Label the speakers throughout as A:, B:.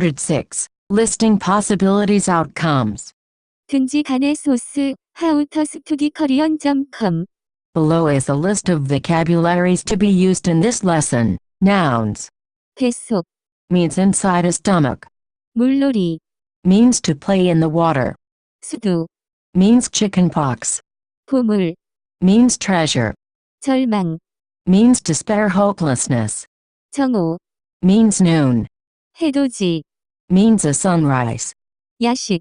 A: 106. Listing possibilities outcomes.
B: 든지 간의 소스, howtostudykorean.com.
A: Below is a list of vocabularies to be used in this lesson. Nouns.
B: 뱃속,
A: Means inside a stomach.
B: 물놀이,
A: Means to play in the water.
B: 수두,
A: Means chickenpox.
B: 보물,
A: Means treasure.
B: 절망,
A: Means despair, hopelessness.
B: 정오,
A: Means noon.
B: 해돋이,
A: Means a sunrise.
B: 야식,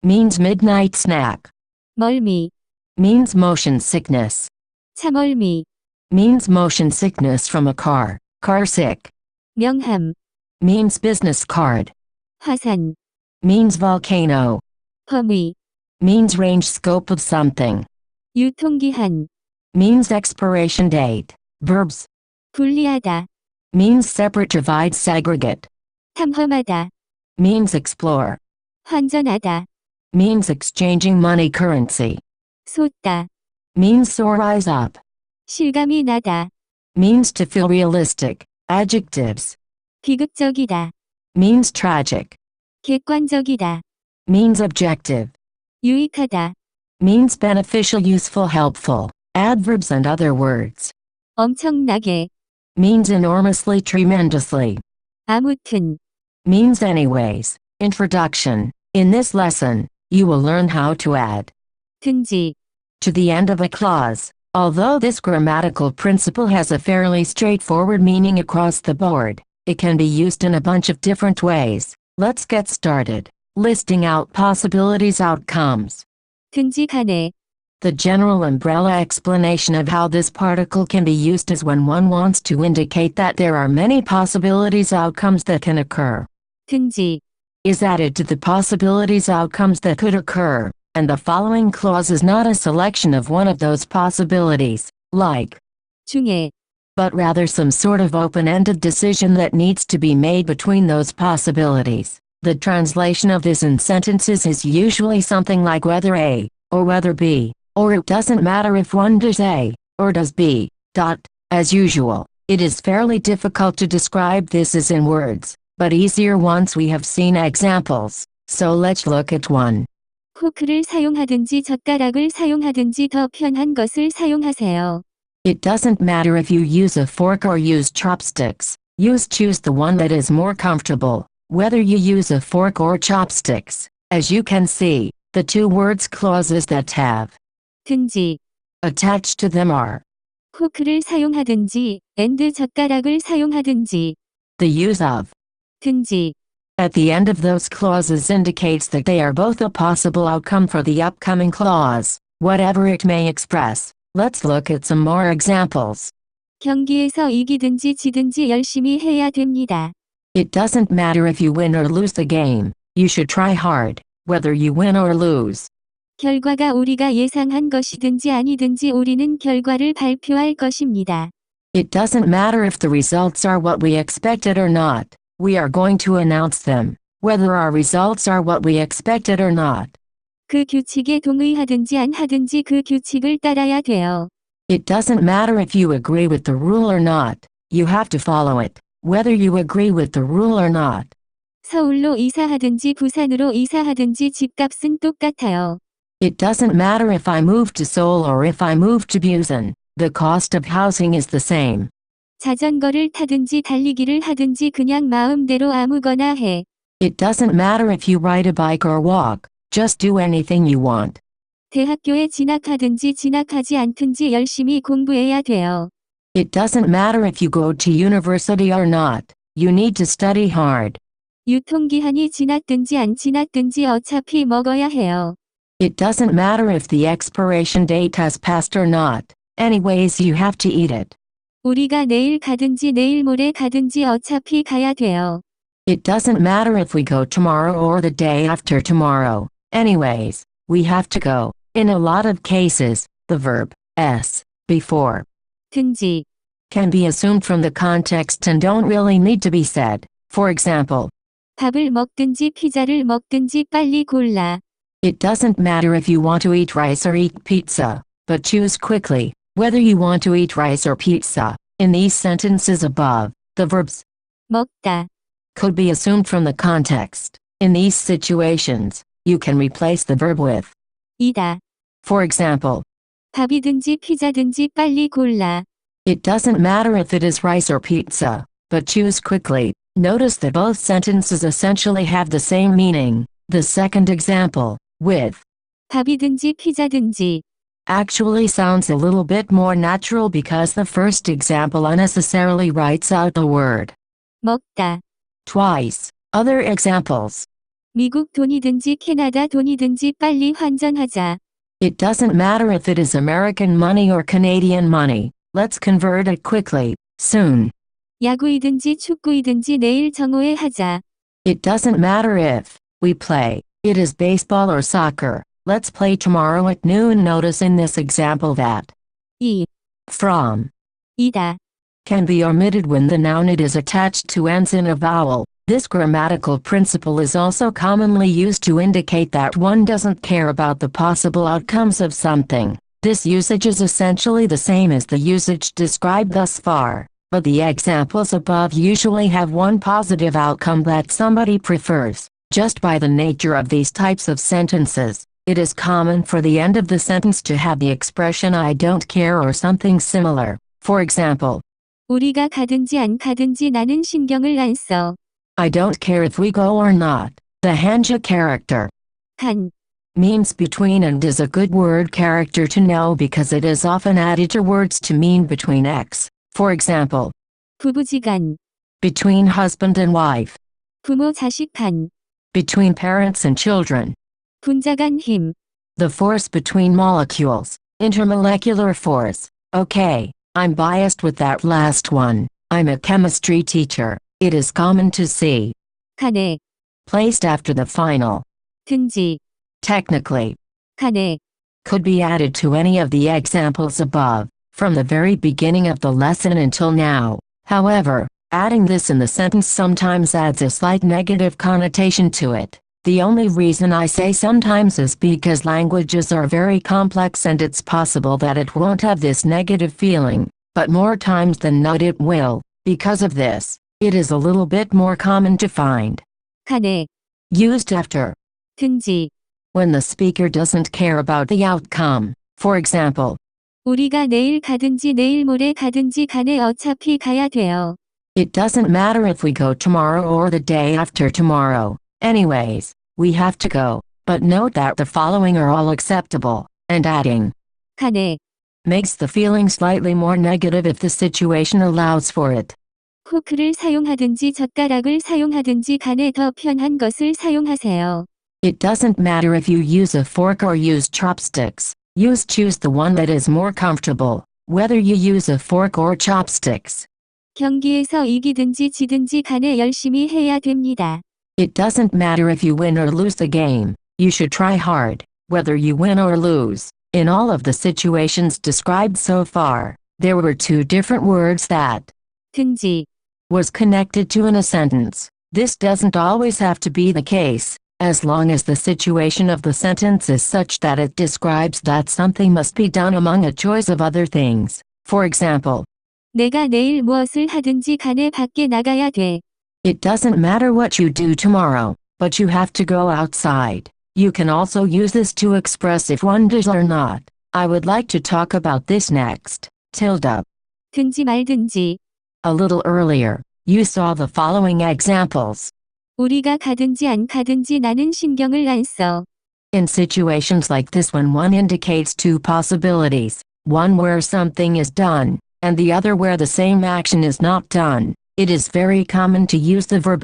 A: Means midnight snack.
B: 멀미,
A: Means motion sickness.
B: 차멀미,
A: Means motion sickness from a car. Car sick.
B: 명함,
A: Means business card.
B: 화산,
A: Means volcano.
B: 범위,
A: Means range scope of something.
B: 유통기한,
A: Means expiration date. Verbs.
B: 분리하다,
A: Means separate, divide, segregate.
B: 탐험하다,
A: Means explore.
B: 환전하다,
A: Means exchanging money currency.
B: 솟다,
A: Means soar, rise up.
B: 실감이 나다,
A: Means to feel realistic. Adjectives.
B: 비극적이다,
A: Means tragic.
B: 객관적이다,
A: Means objective.
B: 유익하다,
A: Means beneficial, useful, helpful. Adverbs and other words.
B: 엄청나게,
A: Means enormously, tremendously.
B: 아무튼,
A: Means anyways. Introduction. In this lesson, you will learn how to add
B: 든지,
A: to the end of a clause. Although this grammatical principle has a fairly straightforward meaning across the board, it can be used in a bunch of different ways. Let's get started. Listing out possibilities, outcomes.
B: 든지 간에,
A: The general umbrella explanation of how this particle can be used is when one wants to indicate that there are many possibilities, outcomes that can occur.
B: 든지,
A: Is added to the possibilities, outcomes that could occur, and the following clause is not a selection of one of those possibilities, like,
B: 중에,
A: but rather some sort of open-ended decision that needs to be made between those possibilities. The translation of this in sentences is usually something like whether A, or whether B, or it doesn't matter if one does A, or does B. As usual, it is fairly difficult to describe this as in words, but easier once we have seen examples, so let's look at one.
B: 포크를 사용하든지 젓가락을 사용하든지 더 편한 것을 사용하세요.
A: It doesn't matter if you use a fork or use chopsticks, choose the one that is more comfortable, whether you use a fork or chopsticks. As you can see, the two words clauses that have
B: 든지,
A: attached to them are
B: 포크를 사용하든지, and 젓가락을 사용하든지,
A: the use of.
B: 든지,
A: At the end of those clauses indicates that they are both a possible outcome for the upcoming clause, whatever it may express. Let's look at some more examples.
B: 경기에서 이기든지 지든지 열심히 해야 됩니다.
A: It doesn't matter if you win or lose the game, you should try hard, whether you win or lose.
B: 결과가 우리가 예상한 것이든지 아니든지 우리는 결과를 발표할 것입니다.
A: It doesn't matter if the results are what we expected or not, we are going to announce them, whether our results are what we expected or not.
B: 그 규칙에 동의하든지 안 하든지 그 규칙을 따라야 돼요.
A: It doesn't matter if you agree with the rule or not, you have to follow it, whether you agree with the rule or not.
B: 서울로 이사하든지 부산으로 이사하든지 집값은 똑같아요.
A: It doesn't matter if I move to Seoul or if I move to Busan, the cost of housing is the same.
B: 자전거를 타든지 달리기를 하든지 그냥 마음대로 아무거나 해.
A: It doesn't matter if you ride a bike or walk, just do anything you want.
B: 대학교에 진학하든지 진학하지 않든지 열심히 공부해야 돼요.
A: It doesn't matter if you go to university or not, you need to study hard.
B: 유통기한이 지났든지 안 지났든지 어차피 먹어야 해요.
A: It doesn't matter if the expiration date has passed or not, anyways you have to eat it.
B: 우리가 내일 가든지 내일 모레 가든지 어차피 가야 돼요.
A: It doesn't matter if we go tomorrow or the day after tomorrow, anyways, we have to go. In a lot of cases, the verb s before
B: 든지,
A: can be assumed from the context and don't really need to be said. For example,
B: 밥을 먹든지 피자를 먹든지 빨리 골라.
A: it doesn't matter if you want to eat rice or eat pizza, but choose quickly, whether you want to eat rice or pizza. In these sentences above, the verbs
B: 먹다,
A: could be assumed from the context. In these situations, you can replace the verb with.
B: 이다.
A: For example,
B: 밥이든지 피자든지 빨리 골라.
A: it doesn't matter if it is rice or pizza, but choose quickly. Notice that both sentences essentially have the same meaning. The second example, with,
B: 밥이든지 피자든지.
A: actually sounds a little bit more natural because the first example unnecessarily writes out the word
B: 먹다.
A: twice. Other examples.
B: 미국 돈이든지 캐나다 돈이든지 빨리 환전하자.
A: It doesn't matter if it is American money or Canadian money. Let's convert it quickly, soon.
B: 야구이든지 축구이든지 내일 정오에 하자.
A: It doesn't matter if we play. It is baseball or soccer. Let's play tomorrow at noon. Notice in this example that
B: 이,
A: from
B: 이다.
A: can be omitted when the noun it is attached to ends in a vowel. This grammatical principle is also commonly used to indicate that one doesn't care about the possible outcomes of something. This usage is essentially the same as the usage described thus far, but the examples above usually have one positive outcome that somebody prefers. Just by the nature of these types of sentences, it is common for the end of the sentence to have the expression I don't care or something similar. For example,
B: 우리가 가든지 안 가든지 나는 신경을 안 써.
A: I don't care if we go or not. The hanja character
B: 간,
A: means between and is a good word character to know because it is often added to words to mean between X. For example,
B: 부부지간,
A: between husband and wife,
B: 부모 자식 간,
A: between parents and children,
B: 분자간 힘.
A: the force between molecules, intermolecular force. Okay, I'm biased with that last one. I'm a chemistry teacher. It is common to see
B: 간에,
A: placed after the final.
B: 든지,
A: Technically,
B: 간에.
A: could be added to any of the examples above, from the very beginning of the lesson until now. However, adding this in the sentence sometimes adds a slight negative connotation to it. The only reason I say sometimes is because languages are very complex and it's possible that it won't have this negative feeling, but more times than not it will. Because of this, it is a little bit more common to find
B: 간에,
A: used after
B: 든지.
A: when the speaker doesn't care about the outcome. For example,
B: 우리가 내일 가든지 내일 모레 가든지 간에 어차피 가야 돼요.
A: it doesn't matter if we go tomorrow or the day after tomorrow. Anyways, we have to go. But note that the following are all acceptable, and adding
B: 간에,
A: makes the feeling slightly more negative if the situation allows for it.
B: 포크를 사용하든지 젓가락을 사용하든지 간에 더 편한 것을 사용하세요.
A: It doesn't matter if you use a fork or use chopsticks. Choose the one that is more comfortable, whether you use a fork or chopsticks.
B: 경기에서 이기든지 지든지 간에 열심히 해야 됩니다.
A: It doesn't matter if you win or lose the game. You should try hard, whether you win or lose. In all of the situations described so far, there were two different words that
B: 든지,
A: was connected to in a sentence. This doesn't always have to be the case, as long as the situation of the sentence is such that it describes that something must be done among a choice of other things. For example,
B: 내가 내일 무엇을 하든지 간에 밖에 나가야 돼.
A: it doesn't matter what you do tomorrow, but you have to go outside. You can also use this to express if one does or not. I would like to talk about this next. Tilde.
B: 든지 말든지.
A: A little earlier, you saw the following examples.
B: 우리가 가든지 안 가든지 나는 신경을 안 써.
A: In situations like this when one indicates two possibilities, one where something is done, and the other where the same action is not done, it is very common to use the verb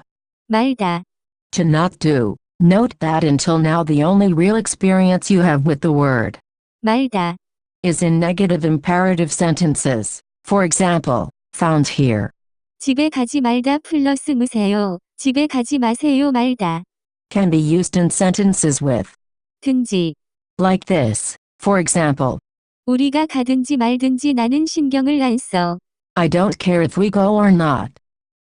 B: 말다.
A: to not do. Note that until now the only real experience you have with the word
B: 말다.
A: is in negative imperative sentences. For example, found here.
B: 집에 가지 말다 플러스 무세요. 집에 가지 마세요 말다.
A: Can be used in sentences with
B: 든지.
A: like this. For example,
B: 우리가 가든지 말든지 나는 신경을 안 써.
A: I don't care if we go or not.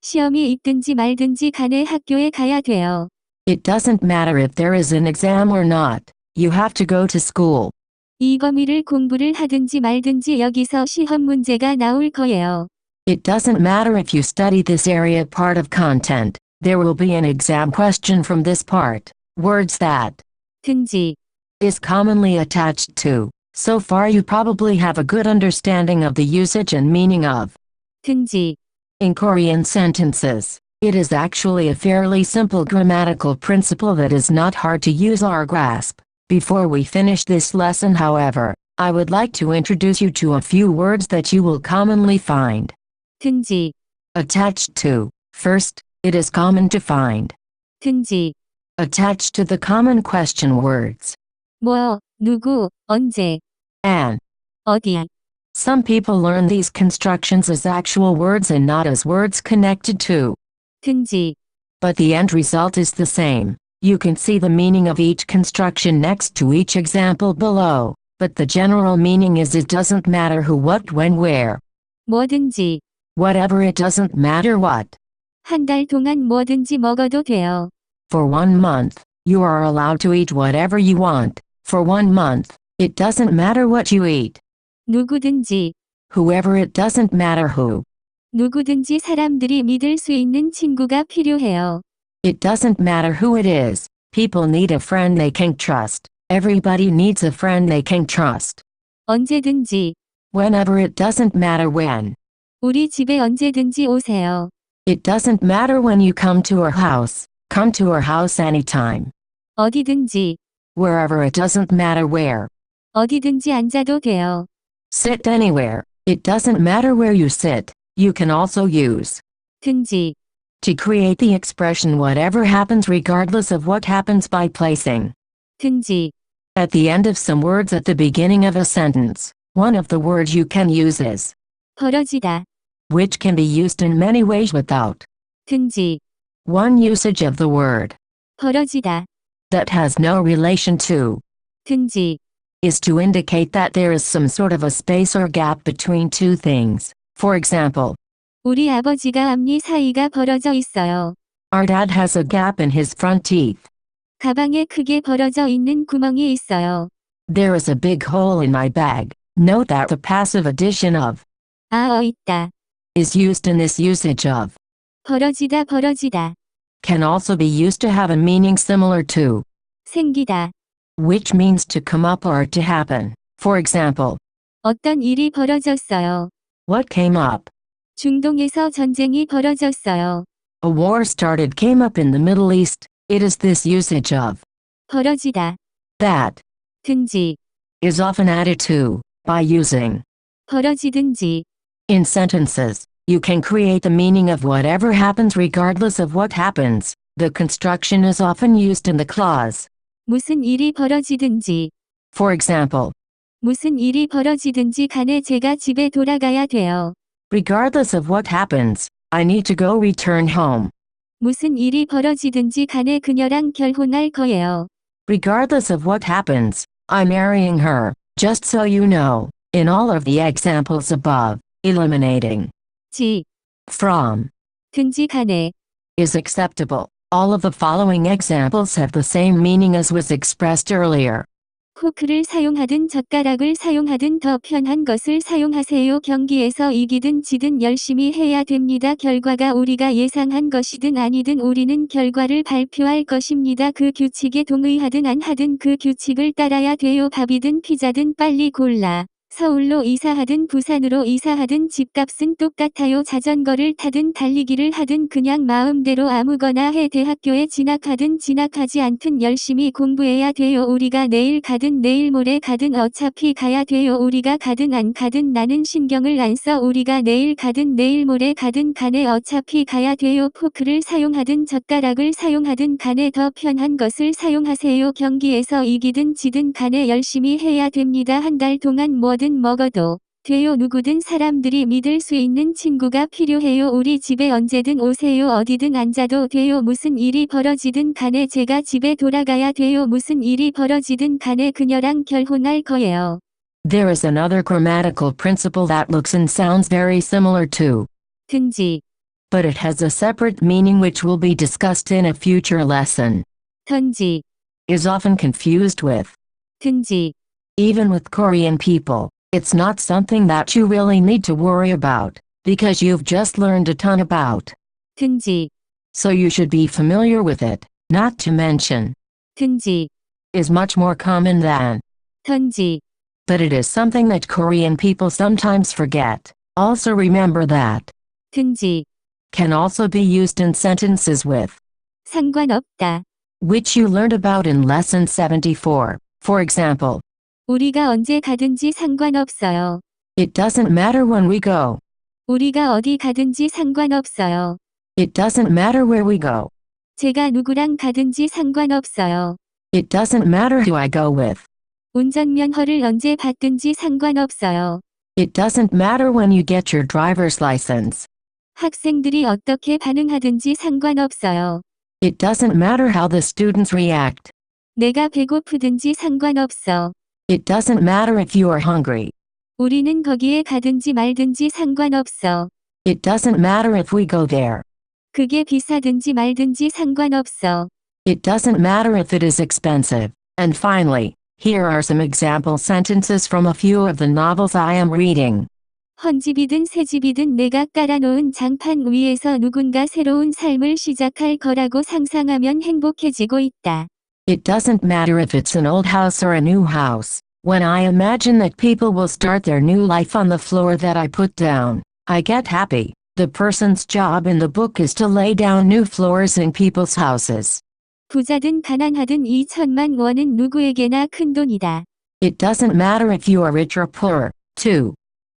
B: 시험이 있든지 말든지 간에 학교에 가야 돼요.
A: It doesn't matter if there is an exam or not. You have to go to school.
B: 이 범위를 공부를 하든지 말든지 여기서 시험 문제가 나올 거예요.
A: It doesn't matter if you study this area part of content. There will be an exam question from this part. Words that
B: 든지,
A: is commonly attached to. So far you probably have a good understanding of the usage and meaning of
B: 든지,
A: in Korean sentences. It is actually a fairly simple grammatical principle that is not hard to use or grasp. Before we finish this lesson, however, I would like to introduce you to a few words that you will commonly find
B: 든지,
A: attached to. First, it is common to find
B: 든지,
A: attached to the common question words
B: 뭐, 누구, 언제,
A: and.
B: 어디.
A: Some people learn these constructions as actual words and not as words connected to.
B: 든지,
A: But the end result is the same. You can see the meaning of each construction next to each example below, but the general meaning is it doesn't matter who, what, when, where.
B: 뭐든지,
A: Whatever, it doesn't matter what.
B: 한 달 동안 뭐든지 먹어도 돼요.
A: For 1 month, you are allowed to eat whatever you want. For 1 month, it doesn't matter what you eat.
B: 누구든지,
A: Whoever, it doesn't matter who.
B: 누구든지 사람들이 믿을 수 있는 친구가 필요해요.
A: It doesn't matter who it is. People need a friend they can trust. Everybody needs a friend they can trust.
B: 언제든지,
A: Whenever, it doesn't matter when.
B: 우리 집에 언제든지 오세요.
A: It doesn't matter when you come to our house. Come to our house anytime.
B: 어디든지,
A: Wherever, it doesn't matter where.
B: 어디든지 앉아도 돼요.
A: Sit anywhere. It doesn't matter where you sit. You can also use
B: 든지,
A: to create the expression whatever happens regardless of what happens by placing
B: 든지,
A: at the end of some words at the beginning of a sentence. One of the words you can use is
B: 벌어지다.
A: which can be used in many ways without.
B: 든지,
A: One usage of the word
B: 벌어지다.
A: that has no relation to
B: 든지,
A: is to indicate that there is some sort of a space or gap between two things. For example,
B: 우리 아버지가 앞니 사이가 벌어져 있어요.
A: our dad has a gap in his front teeth.
B: 가방에 크게 벌어져 있는 구멍이 있어요.
A: There is a big hole in my bag. Note that the passive addition of
B: 있다.
A: is used in this usage of
B: 벌어지다 벌어지다.
A: can also be used to have a meaning similar to
B: 생기다.
A: which means to come up or to happen. For example,
B: 어떤 일이 벌어졌어요.
A: what came up?
B: 중동에서 전쟁이 벌어졌어요.
A: A war started came up in the Middle East. It is this usage of
B: 벌어지다.
A: that
B: 든지.
A: is often added to by using
B: 벌어지든지.
A: in sentences. You can create the meaning of whatever happens regardless of what happens. The construction is often used in the clause.
B: 무슨 일이 벌어지든지.
A: For example,
B: 무슨 일이 벌어지든지 간에 제가 집에 돌아가야 돼요.
A: regardless of what happens, I need to go return home.
B: 무슨 일이 벌어지든지 간에 그녀랑 결혼할 거예요.
A: Regardless of what happens, I'm marrying her. Just so you know, in all of the examples above, eliminating
B: 지.
A: from
B: 든지 간에.
A: is acceptable. All of the following examples have the same meaning as was expressed earlier.
B: 포크를 사용하든 젓가락을 사용하든 더 편한 것을 사용하세요. 경기에서 이기든 지든 열심히 해야 됩니다. 결과가 우리가 예상한 것이든 아니든 우리는 결과를 발표할 것입니다. 그 규칙에 동의하든 안 하든 그 규칙을 따라야 돼요. 밥이든 피자든 빨리 골라. 서울로 이사하든 부산으로 이사하든 집값은 똑같아요. 자전거를 타든 달리기를 하든 그냥 마음대로 아무거나 해. 대학교에 진학하든 진학하지 않든 열심히 공부해야 돼요. 우리가 내일 가든 내일 모레 가든 어차피 가야 돼요. 우리가 가든 안 가든 나는 신경을 안 써. 우리가 내일 가든 내일 모레 가든 간에 어차피 가야 돼요. 포크를 사용하든 젓가락을 사용하든 간에 더 편한 것을 사용하세요. 경기에서 이기든 지든 간에 열심히 해야 됩니다. 한 달 동안 뭐든 먹어도 돼요. 누구든 사람들이 믿을 수 있는 친구가 필요해요. 우리 집에 언제든 오세요. 어디든 앉아도 돼요. 무슨 일이 벌어지든 간에 제가 집에 돌아가야 돼요. 무슨 일이 벌어지든 간에 그녀랑 결혼할 거예요.
A: There is another grammatical principle that looks and sounds very similar to
B: 든지,
A: but it has a separate meaning which will be discussed in a future lesson.
B: 던지,
A: Is often confused with
B: 든지,
A: even with Korean people. It's not something that you really need to worry about because you've just learned a ton about
B: 든지,
A: so you should be familiar with it. Not to mention,
B: 든지,
A: is much more common than,
B: 던지,
A: but it is something that Korean people sometimes forget. Also remember that,
B: 든지,
A: can also be used in sentences with,
B: 상관없다.
A: which you learned about in lesson 74. For example,
B: 우리가 언제 가든지 상관없어요.
A: it doesn't matter when we go.
B: 우리가 어디 가든지 상관없어요.
A: It doesn't matter where we go.
B: 제가 누구랑 가든지 상관없어요.
A: It doesn't matter who I go with.
B: 운전면허를 언제 받든지 상관없어요.
A: It doesn't matter when you get your driver's license.
B: 학생들이 어떻게 반응하든지 상관없어요.
A: It doesn't matter how the students react.
B: 내가 배고프든지 상관없어.
A: It doesn't matter if you are hungry.
B: 우리는 거기에 가든지 말든지 상관없어.
A: It doesn't matter if we go there.
B: 그게 비싸든지 말든지 상관없어.
A: It doesn't matter if it is expensive. And finally, here are some example sentences from a few of the novels I am reading.
B: 헌집이든 새집이든 내가 깔아놓은 장판 위에서 누군가 새로운 삶을 시작할 거라고 상상하면 행복해지고 있다.
A: It doesn't matter if it's an old house or a new house. When I imagine that people will start their new life on the floor that I put down, I get happy. The person's job in the book is to lay down new floors in people's houses.
B: 부자든 가난하든 2천만 원은 누구에게나 큰 돈이다.
A: It doesn't matter if you are rich or poor. 2.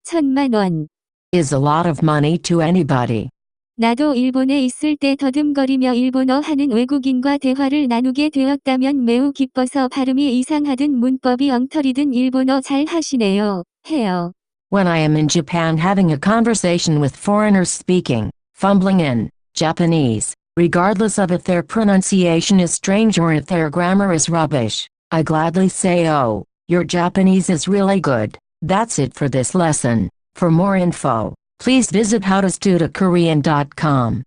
B: 1,000만 원.
A: Is a lot of money to anybody.
B: 나도 일본에 있을 때 더듬거리며 일본어 하는 외국인과 대화를 나누게 되었다면 매우 기뻐서 발음이 이상하든 문법이 엉터리든 일본어 잘 하시네요. 해요.
A: When I am in Japan having a conversation with foreigners speaking, fumbling in Japanese, regardless of if their pronunciation is strange or if their grammar is rubbish, I gladly say, "Oh, your Japanese is really good." That's it for this lesson. For more info, please visit howtostudiokorean.com.